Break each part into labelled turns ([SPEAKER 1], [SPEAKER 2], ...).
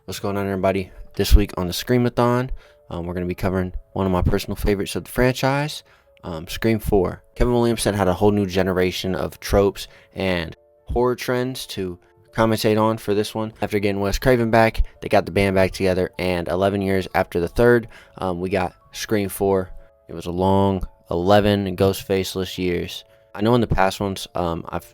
[SPEAKER 1] What's going on, everybody? This week on the SCREAM-A-THON, we're going to be covering one of my personal favorites of the franchise, Scream 4. Kevin Williamson had a whole new generation of tropes and horror trends to commentate on for this one. After getting Wes Craven back, they got the band back together, and 11 years after the third, we got Scream 4. It was a long 11 Ghostface-less years. I know in the past ones, I've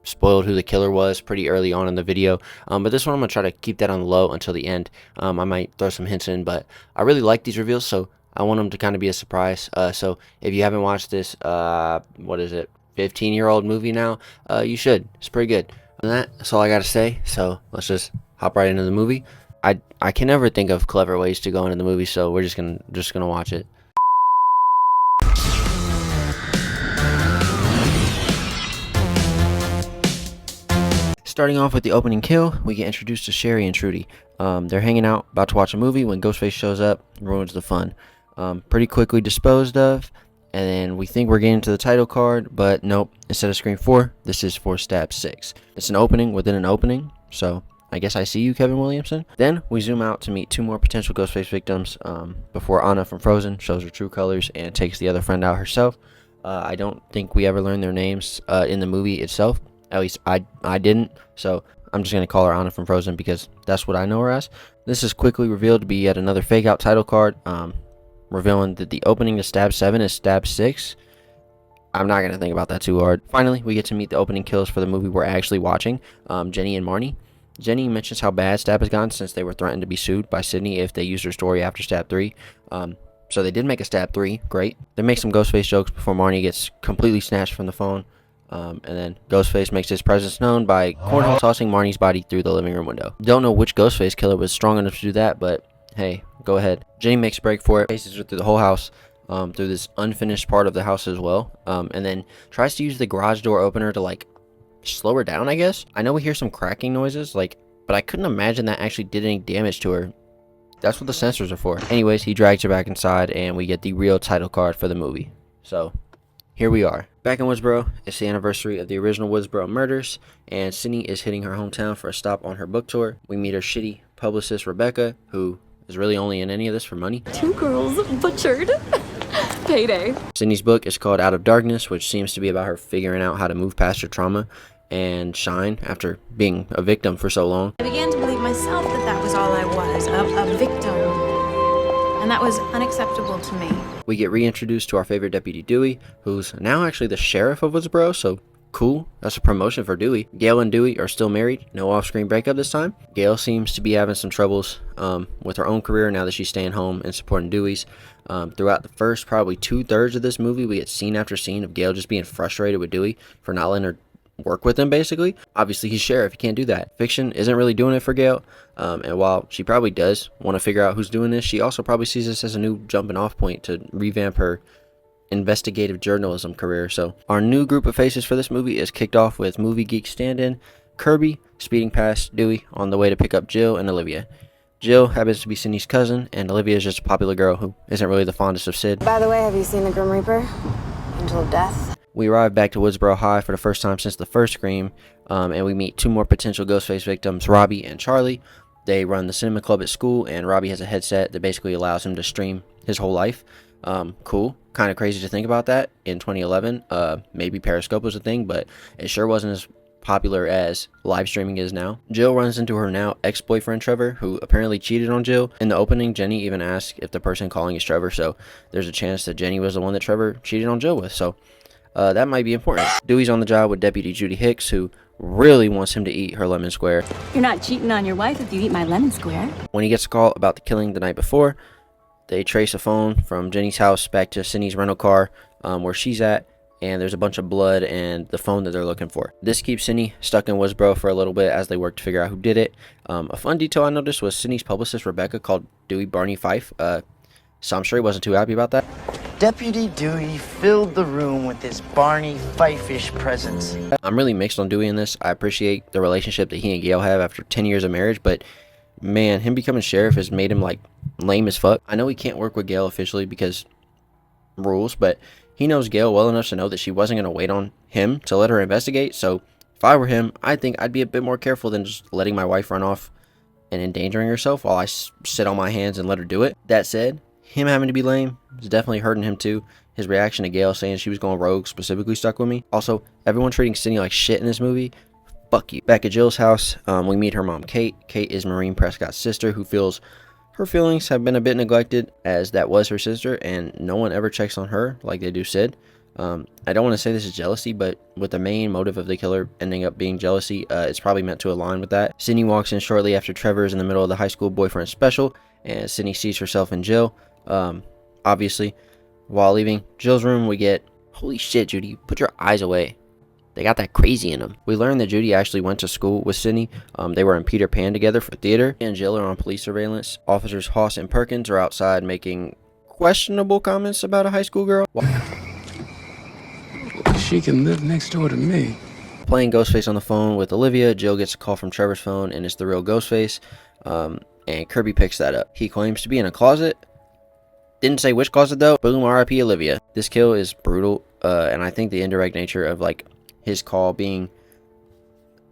[SPEAKER 1] spoiled who the killer was pretty early on in the video, but this one I'm gonna try to keep that on the low until the end. I might throw some hints in, but I really like these reveals, so I want them to kind of be a surprise. So if you haven't watched this 15-year-old movie now, you should. It's pretty good. And that's all I gotta say, so let's just hop right into the movie. I can never think of clever ways to go into the movie, so we're just gonna watch it. Starting off with the opening kill, we get introduced to Sherry and Trudy. They're hanging out, about to watch a movie when Ghostface shows up and ruins the fun. Pretty quickly disposed of, and then we think we're getting to the title card, but nope. Instead of Scream 4, this is for Stab 6. It's an opening within an opening, so I guess I see you, Kevin Williamson. Then we zoom out to meet two more potential Ghostface victims before Anna from Frozen shows her true colors and takes the other friend out herself. I don't think we ever learned their names in the movie itself. At least I didn't, so I'm just going to call her Anna from Frozen because that's what I know her as. This is quickly revealed to be yet another fake out title card, revealing that the opening to Stab 7 is Stab 6. I'm not going to think about that too hard. Finally, we get to meet the opening kills for the movie we're actually watching, Jenny and Marnie. Jenny mentions how bad Stab has gotten since they were threatened to be sued by Sydney if they used her story after Stab 3. So they did make a Stab 3, great. They make some Ghostface jokes before Marnie gets completely snatched from the phone. And then Ghostface makes his presence known by cornhole tossing Marnie's body through the living room window. Don't know which Ghostface killer was strong enough to do that, but hey, go ahead. Jenny makes a break for it, chases her through the whole house, through this unfinished part of the house as well, and then tries to use the garage door opener to like slow her down, I guess. I know we hear some cracking noises, but I couldn't imagine that actually did any damage to her. That's what the sensors are for. Anyways, he drags her back inside, and we get the real title card for the movie. So here we are. Back in Woodsboro, it's the anniversary of the original Woodsboro murders, and Sydney is hitting her hometown for a stop on her book tour. We meet her shitty publicist, Rebecca, who is really only in any of this for money.
[SPEAKER 2] Two girls butchered. Payday.
[SPEAKER 1] Sydney's book is called Out of Darkness, which seems to be about her figuring out how to move past her trauma and shine after being a victim for so long.
[SPEAKER 3] I began to believe myself that that was all I was, a victim. And that was unacceptable to me.
[SPEAKER 1] We get reintroduced to our favorite deputy, Dewey, who's now actually the sheriff of Woodsboro, so cool. That's a promotion for Dewey. Gail and Dewey are still married. No off-screen breakup this time. Gail seems to be having some troubles with her own career now that she's staying home and supporting Dewey's. Throughout the first probably 2/3 of this movie, we get scene after scene of Gail just being frustrated with Dewey for not letting her work with him, basically. Obviously, he's sheriff. He can't do that. Fiction isn't really doing it for Gail. And while she probably does want to figure out who's doing this, she also probably sees this as a new jumping off point to revamp her investigative journalism career. So our new group of faces for this movie is kicked off with movie geek stand-in Kirby speeding past Dewey on the way to pick up Jill and Olivia. Jill happens to be Sydney's cousin, and Olivia is just a popular girl who isn't really the fondest of Sid.
[SPEAKER 4] By the way, have you seen the Grim Reaper? Angel of Death?
[SPEAKER 1] We arrive back to Woodsboro High for the first time since the first Scream, and we meet two more potential Ghostface victims, Robbie and Charlie. They run the cinema club at school, and Robbie has a headset that basically allows him to stream his whole life. Cool. Kind of crazy to think about that in 2011. Maybe Periscope was a thing, but it sure wasn't as popular as live streaming is now. Jill runs into her now ex-boyfriend Trevor, who apparently cheated on Jill. In the opening, Jenny even asks if the person calling is Trevor, so there's a chance that Jenny was the one that Trevor cheated on Jill with, so that might be important. Dewey's on the job with Deputy Judy Hicks, who really wants him to eat her lemon square.
[SPEAKER 2] You're not cheating on your wife if you eat my lemon square.
[SPEAKER 1] When he gets a call about the killing the night before, they trace a phone from Jenny's house back to Sydney's rental car where she's at, and there's a bunch of blood and the phone that they're looking for. This keeps Sydney stuck in Woodsboro for a little bit as they work to figure out who did it. A fun detail I noticed was Sydney's publicist Rebecca called Dewey Barney Fife, so I'm sure he wasn't too happy about that.
[SPEAKER 5] Deputy Dewey filled the room with his Barney Fife-ish presence.
[SPEAKER 1] I'm really mixed on Dewey in this. I appreciate the relationship that he and Gail have after 10 years of marriage, but man, him becoming sheriff has made him like lame as fuck. I know he can't work with Gail officially because rules, but he knows Gail well enough to know that she wasn't going to wait on him to let her investigate. So if I were him, I think I'd be a bit more careful than just letting my wife run off and endangering herself while I sit on my hands and let her do it. That said, him having to be lame is definitely hurting him too. His reaction to Gail saying she was going rogue specifically stuck with me. Also, everyone treating Sydney like shit in this movie. Fuck you. Back at Jill's house, we meet her mom, Kate. Kate is Maureen Prescott's sister, who feels her feelings have been a bit neglected, as that was her sister, and no one ever checks on her like they do Sid. I don't want to say this is jealousy, but with the main motive of the killer ending up being jealousy, it's probably meant to align with that. Sydney walks in shortly after Trevor is in the middle of the high school boyfriend special, and Sydney sees herself in Jill. Obviously, while leaving Jill's room, we get, holy shit, Judy, put your eyes away. They got that crazy in them. We learned that Judy actually went to school with Sydney. They were in Peter Pan together for theater, and Jill are on police surveillance. Officers Hoss and Perkins are outside making questionable comments about a high school girl.
[SPEAKER 6] She can live next door to me.
[SPEAKER 1] Playing Ghostface on the phone with Olivia, Jill gets a call from Trevor's phone, and it's the real Ghostface. And Kirby picks that up. He claims to be in a closet. Didn't say which closet though. Boom, RIP Olivia. This kill is brutal, and I think the indirect nature of like his call being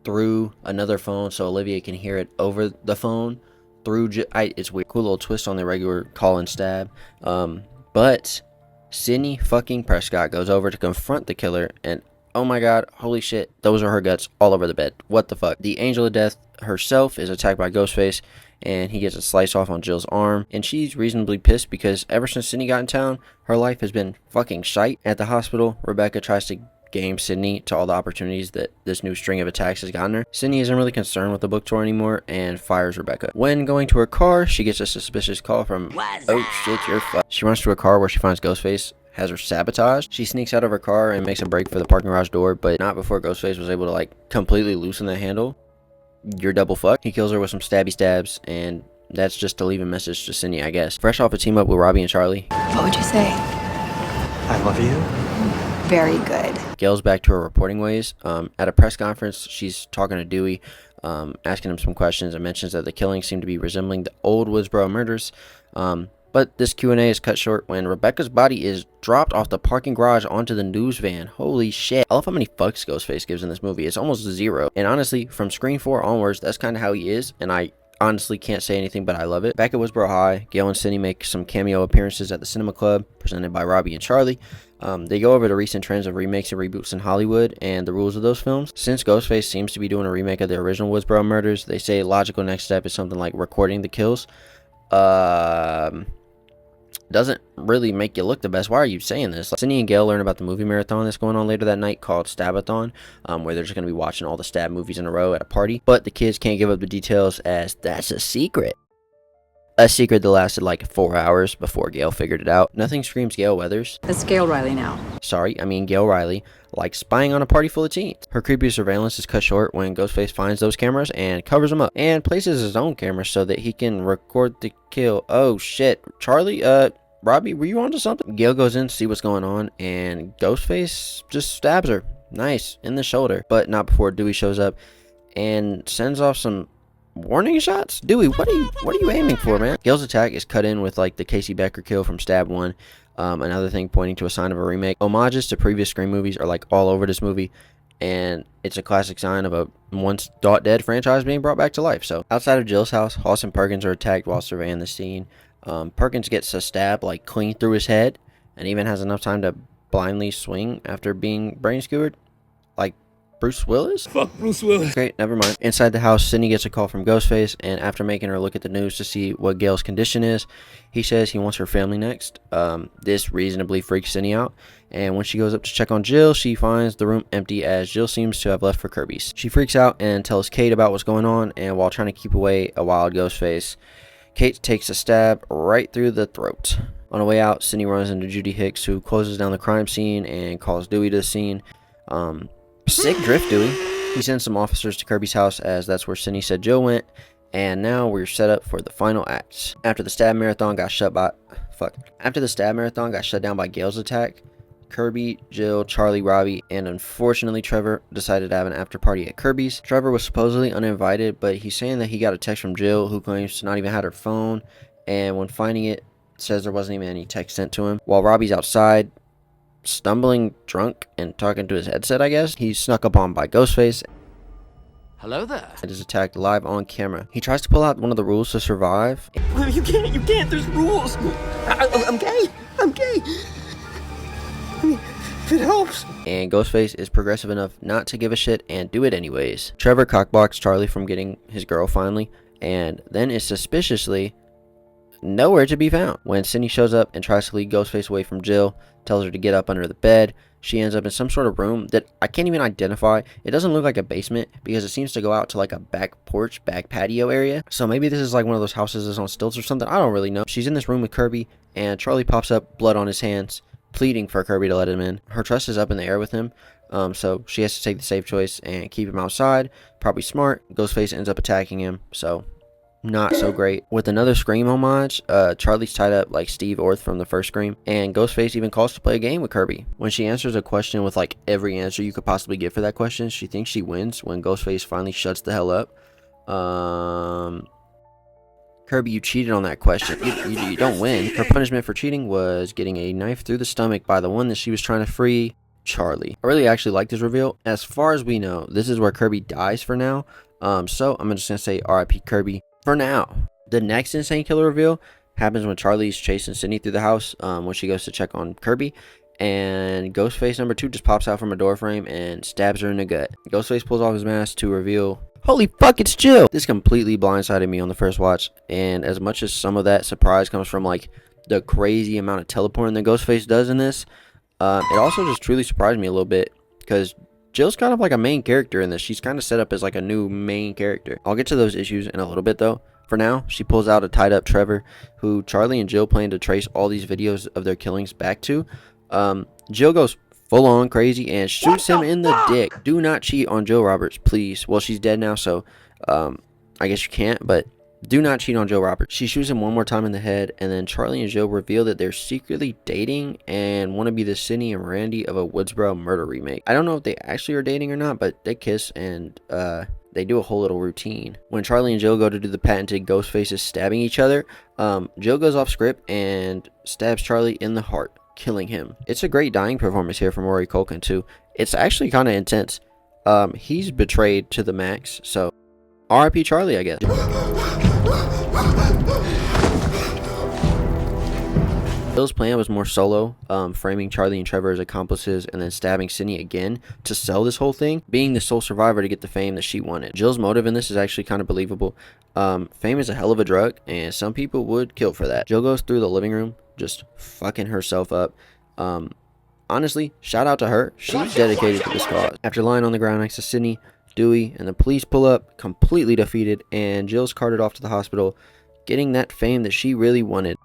[SPEAKER 1] through another phone so Olivia can hear it over the phone through it's weird. Cool little twist on the regular call and stab. But Sydney fucking Prescott goes over to confront the killer, and oh my god, holy shit, those are her guts all over the bed. What the fuck? The Angel of Death herself is attacked by Ghostface, and he gets a slice off on Jill's arm, and she's reasonably pissed because ever since Sydney got in town, her life has been fucking shite. At the hospital, Rebecca tries to game Sydney to all the opportunities that this new string of attacks has gotten her. Sydney isn't really concerned with the book tour anymore and fires Rebecca. When going to her car, she gets a suspicious call from, oh shit, you're fucked. She runs to her car where she finds Ghostface has her sabotaged. She sneaks out of her car and makes a break for the parking garage door, but not before Ghostface was able to like completely loosen the handle. You're double fucked. He kills her with some stabby stabs, and that's just to leave a message to Sydney, I guess. Fresh off a team up with Robbie and Charlie.
[SPEAKER 7] What would you say?
[SPEAKER 5] I love you.
[SPEAKER 7] Very good.
[SPEAKER 1] Gail's back to her reporting ways. At a press conference, she's talking to Dewey, asking him some questions, and mentions that the killings seem to be resembling the old Woodsboro murders. But this Q&A is cut short when Rebecca's body is dropped off the parking garage onto the news van. Holy shit. I love how many fucks Ghostface gives in this movie. It's almost 0. And honestly, from Scream 4 onwards, that's kind of how he is, and I honestly can't say anything, but I love it. Back at Woodsboro High, Gail and Sydney make some cameo appearances at the cinema club, presented by Robbie and Charlie. They go over the recent trends of remakes and reboots in Hollywood and the rules of those films. Since Ghostface seems to be doing a remake of the original Woodsboro murders, they say a logical next step is something like recording the kills. Doesn't really make you look the best. Why are you saying this? Sydney and Gail learn about the movie marathon that's going on later that night called Stab-A-Thon, where they're just going to be watching all the stab movies in a row at a party. But the kids can't give up the details, as that's a secret. A secret that lasted like 4 hours before Gail figured it out. Nothing screams Gail Weathers.
[SPEAKER 7] It's Gail Riley now.
[SPEAKER 1] Sorry, I mean Gail Riley, like spying on a party full of teens. Her creepy surveillance is cut short when Ghostface finds those cameras and covers them up, and places his own camera so that he can record the kill. Oh shit. Charlie, Robbie, were you onto something? Gail goes in to see what's going on, and Ghostface just stabs her. Nice, in the shoulder, but not before Dewey shows up and sends off some warning shots. Dewey, what are you aiming for, man? Gail's attack is cut in with like the Casey Becker kill from Stab 1. Another thing pointing to a sign of a remake. Homages to previous Scream movies are like all over this movie, and it's a classic sign of a once dead franchise being brought back to life. So outside of Jill's house, Hoss and Perkins are attacked while surveying the scene. Perkins gets a stab like clean through his head, and even has enough time to blindly swing after being brain skewered. Like Bruce Willis?
[SPEAKER 6] Fuck Bruce Willis.
[SPEAKER 1] Great, never mind. Inside the house, Sydney gets a call from Ghostface, and after making her look at the news to see what Gail's condition is, he says he wants her family next. This reasonably freaks Sydney out, and when she goes up to check on Jill, she finds the room empty, as Jill seems to have left for Kirby's. She freaks out and tells Kate about what's going on, and while trying to keep away a wild Ghostface, Kate takes a stab right through the throat. On the way out, Sydney runs into Judy Hicks, who closes down the crime scene and calls Dewey to the scene. Sick drift, Dewey. He sends some officers to Kirby's house, as that's where Sydney said Jill went, and now we're set up for the final acts. After the stab marathon got shut down by Gail's attack, Kirby, Jill, Charlie, Robbie, and unfortunately Trevor decided to have an after party at Kirby's. Trevor was supposedly uninvited, but he's saying that he got a text from Jill, who claims to not even have her phone, and when finding it, says there wasn't even any text sent to him. While Robbie's outside, stumbling drunk and talking to his headset, I guess, he's snuck up on by Ghostface.
[SPEAKER 8] Hello there.
[SPEAKER 1] and is attacked live on camera. He tries to pull out one of the rules to survive.
[SPEAKER 8] You can't, there's rules. I'm gay. I'm gay. I mean, if it helps.
[SPEAKER 1] And Ghostface is progressive enough not to give a shit and do it anyways. Trevor cockblocks Charlie from getting his girl finally, and then is suspiciously nowhere to be found. When Cindy shows up and tries to lead Ghostface away from Jill, tells her to get up under the bed, she ends up in some sort of room that I can't even identify. It doesn't look like a basement because it seems to go out to like a back porch, back patio area. So maybe this is like one of those houses that's on stilts or something. I don't really know. She's in this room with Kirby, and Charlie pops up, blood on his hands, pleading for Kirby to let him in. Her trust is up in the air with him, so she has to take the safe choice and keep him outside. Probably smart. Ghostface ends up attacking him, so not so great. With another Scream homage, Charlie's tied up like Steve Orth from the first Scream, and Ghostface even calls to play a game with Kirby. When she answers a question with like every answer you could possibly get for that question, she thinks she wins when Ghostface finally shuts the hell up. Kirby, you cheated on that question. You don't win. Her punishment for cheating was getting a knife through the stomach by the one that she was trying to free, Charlie. I really actually like this reveal. As far as we know, this is where Kirby dies for now. So I'm just gonna say R.I.P. Kirby for now. The next insane killer reveal happens when Charlie's chasing Sydney through the house when she goes to check on Kirby, and Ghostface number 2 just pops out from a door frame and stabs her in the gut. Ghostface pulls off his mask to reveal, holy fuck, it's Jill! This completely blindsided me on the first watch, and as much as some of that surprise comes from like the crazy amount of teleporting that Ghostface does in this, it also just truly surprised me a little bit because Jill's kind of like a main character in this. She's kind of set up as like a new main character. I'll get to those issues in a little bit though. For now, she pulls out a tied up Trevor, who Charlie and Jill plan to trace all these videos of their killings back to. Jill goes full on crazy and shoots him in the dick. Do not cheat on Jill Roberts, please. Well, she's dead now, so I guess you can't, but do not cheat on Jill Roberts. She shoots him one more time in the head, and then Charlie and Jill reveal that they're secretly dating and want to be the Sydney and Randy of a Woodsboro murder remake. I don't know if they actually are dating or not, but they kiss and they do a whole little routine. When Charlie and Jill go to do the patented ghost faces stabbing each other, Jill goes off script and stabs Charlie in the heart, killing him. It's a great dying performance here from Rory Culkin too. It's actually kind of intense. He's betrayed to the max, so R.I.P. Charlie, I guess. Jill's plan was more solo, framing Charlie and Trevor as accomplices and then stabbing Sydney again to sell this whole thing, being the sole survivor to get the fame that she wanted. Jill's motive in this is actually kind of believable. Fame is a hell of a drug, and some people would kill for that. Jill goes through the living room, just fucking herself up. Honestly, shout out to her. She's dedicated to this cause. After lying on the ground next to Sydney, Dewey and the police pull up, completely defeated, and Jill's carted off to the hospital, getting that fame that she really wanted.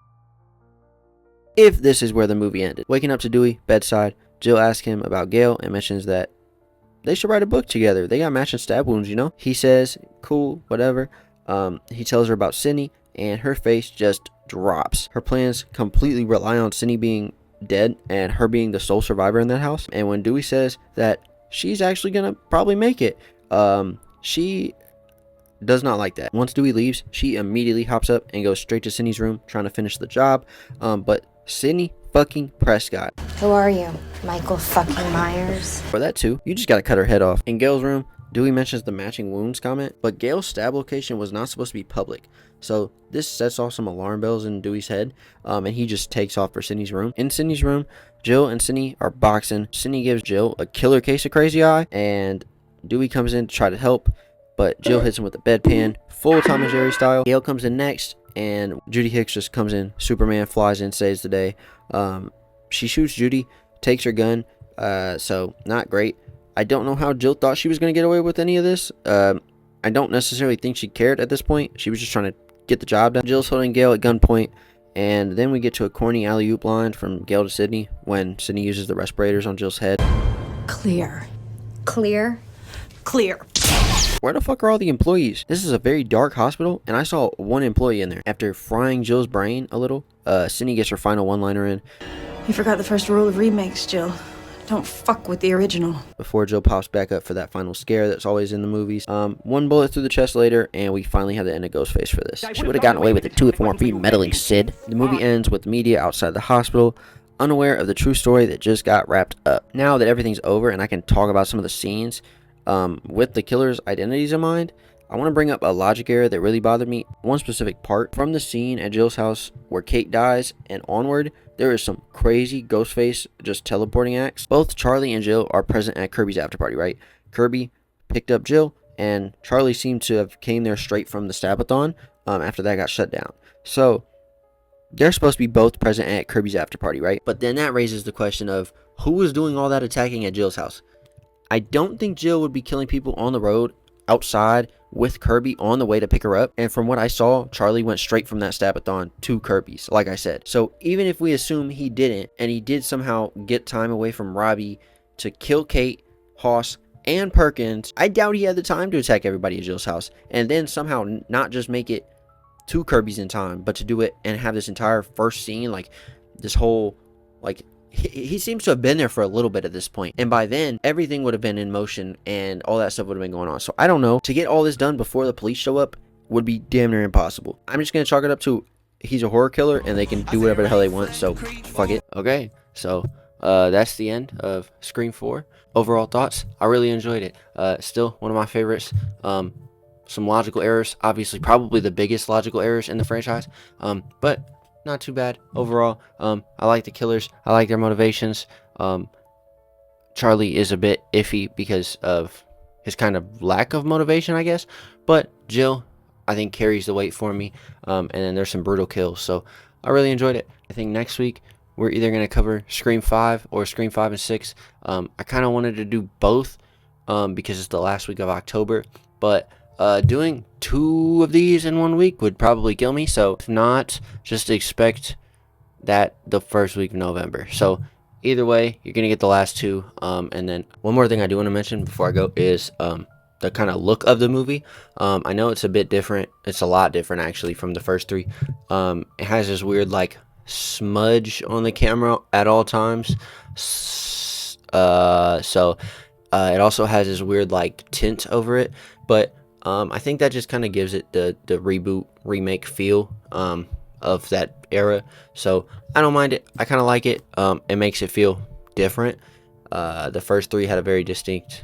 [SPEAKER 1] If this is where the movie ended. Waking up to Dewey, bedside, Jill asks him about Gail and mentions that they should write a book together. They got matching stab wounds, you know? He says, cool, whatever. He tells her about Sydney, and her face just drops. Her plans completely rely on Sydney being dead and her being the sole survivor in that house. And when Dewey says that she's actually gonna probably make it, she does not like that. Once Dewey leaves, she immediately hops up and goes straight to Sydney's room trying to finish the job. But Sydney fucking Prescott.
[SPEAKER 4] Who are you? Michael fucking Myers?
[SPEAKER 1] For that too, you just gotta cut her head off. In Gail's room, Dewey mentions the matching wounds comment, but Gail's stab location was not supposed to be public. So this sets off some alarm bells in Dewey's head, and he just takes off for Sydney's room. In Sydney's room, Jill and Sydney are boxing. Sydney gives Jill a killer case of crazy eye, and Dewey comes in to try to help, but Jill hits him with a bedpan, full Tom and Jerry style. Gail comes in next, and Judy Hicks just comes in. Superman flies in, saves the day. She shoots Judy, takes her gun, so not great. I don't know how Jill thought she was going to get away with any of this. I don't necessarily think she cared at this point. She was just trying to get the job done. Jill's holding Gail at gunpoint, and then we get to a corny alley-oop line from Gail to Sydney when Sydney uses the respirators on Jill's head.
[SPEAKER 7] Clear.
[SPEAKER 4] Clear?
[SPEAKER 7] Clear.
[SPEAKER 1] Where the fuck are all the employees? This is a very dark hospital, and I saw one employee in there. After frying Jill's brain a little, Sydney gets her final one-liner in.
[SPEAKER 9] You forgot the first rule of remakes, Jill. Don't fuck with the original.
[SPEAKER 1] Before Jill pops back up for that final scare that's always in the movies. One bullet through the chest later, and we finally have the end of Ghostface for this. She would have gotten away with it too if it weren't for you meddling, Sid. The movie ends with the media outside the hospital, unaware of the true story that just got wrapped up. Now that everything's over and I can talk about some of the scenes, with the killer's identities in mind, I want to bring up a logic error that really bothered me. One specific part from the scene at Jill's house where Kate dies and onward, there is some crazy Ghostface just teleporting acts. Both Charlie and Jill are present at Kirby's after party, right? Kirby picked up Jill, and Charlie seemed to have came there straight from the Stab-A-thon after that got shut down. So they're supposed to be both present at Kirby's after party, right? But then that raises the question of who was doing all that attacking at Jill's house. I don't think Jill would be killing people on the road outside with Kirby on the way to pick her up. And from what I saw, Charlie went straight from that Stab-A-thon to Kirby's, like I said. So even if we assume he didn't, and he did somehow get time away from Robbie to kill Kate, Hoss, and Perkins, I doubt he had the time to attack everybody at Jill's house. And then somehow not just make it to Kirby's in time, but to do it and have this entire first scene, like this whole, like, he seems to have been there for a little bit at this point, and by then everything would have been in motion and all that stuff would have been going on. So I don't know, to get all this done before the police show up would be damn near impossible. I'm just gonna chalk it up to he's a horror killer and they can do whatever the hell they want, so fuck it. Okay, so that's the end of Scream 4. Overall thoughts, I really enjoyed it. Still one of my favorites. Some logical errors, obviously probably the biggest logical errors in the franchise, but not too bad overall. I like the killers. I like their motivations. Charlie is a bit iffy because of his kind of lack of motivation, I guess. But Jill, I think, carries the weight for me. And then there's some brutal kills. So I really enjoyed it. I think next week we're either going to cover Scream 5 or Scream 5 and 6. I kind of wanted to do both because it's the last week of October. But doing 2 of these in 1 week would probably kill me, so if not, just expect that the first week of November. So either way, you're gonna get the last 2. And then one more thing I do want to mention before I go is the kind of look of the movie. I know it's a bit different. It's a lot different actually from the first 3. It has this weird like smudge on the camera at all times. So it also has this weird like tint over it, but I think that just kind of gives it the reboot, remake feel of that era. So I don't mind it. I kind of like it. It makes it feel different. The first 3 had a very distinct,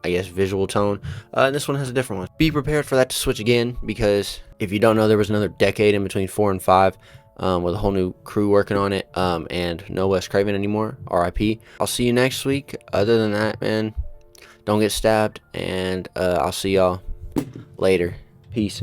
[SPEAKER 1] I guess, visual tone. And this one has a different one. Be prepared for that to switch again, because if you don't know, there was another decade in between 4 and 5 with a whole new crew working on it, and no Wes Craven anymore. RIP. I'll see you next week. Other than that, man, don't get stabbed, and I'll see y'all later. Peace.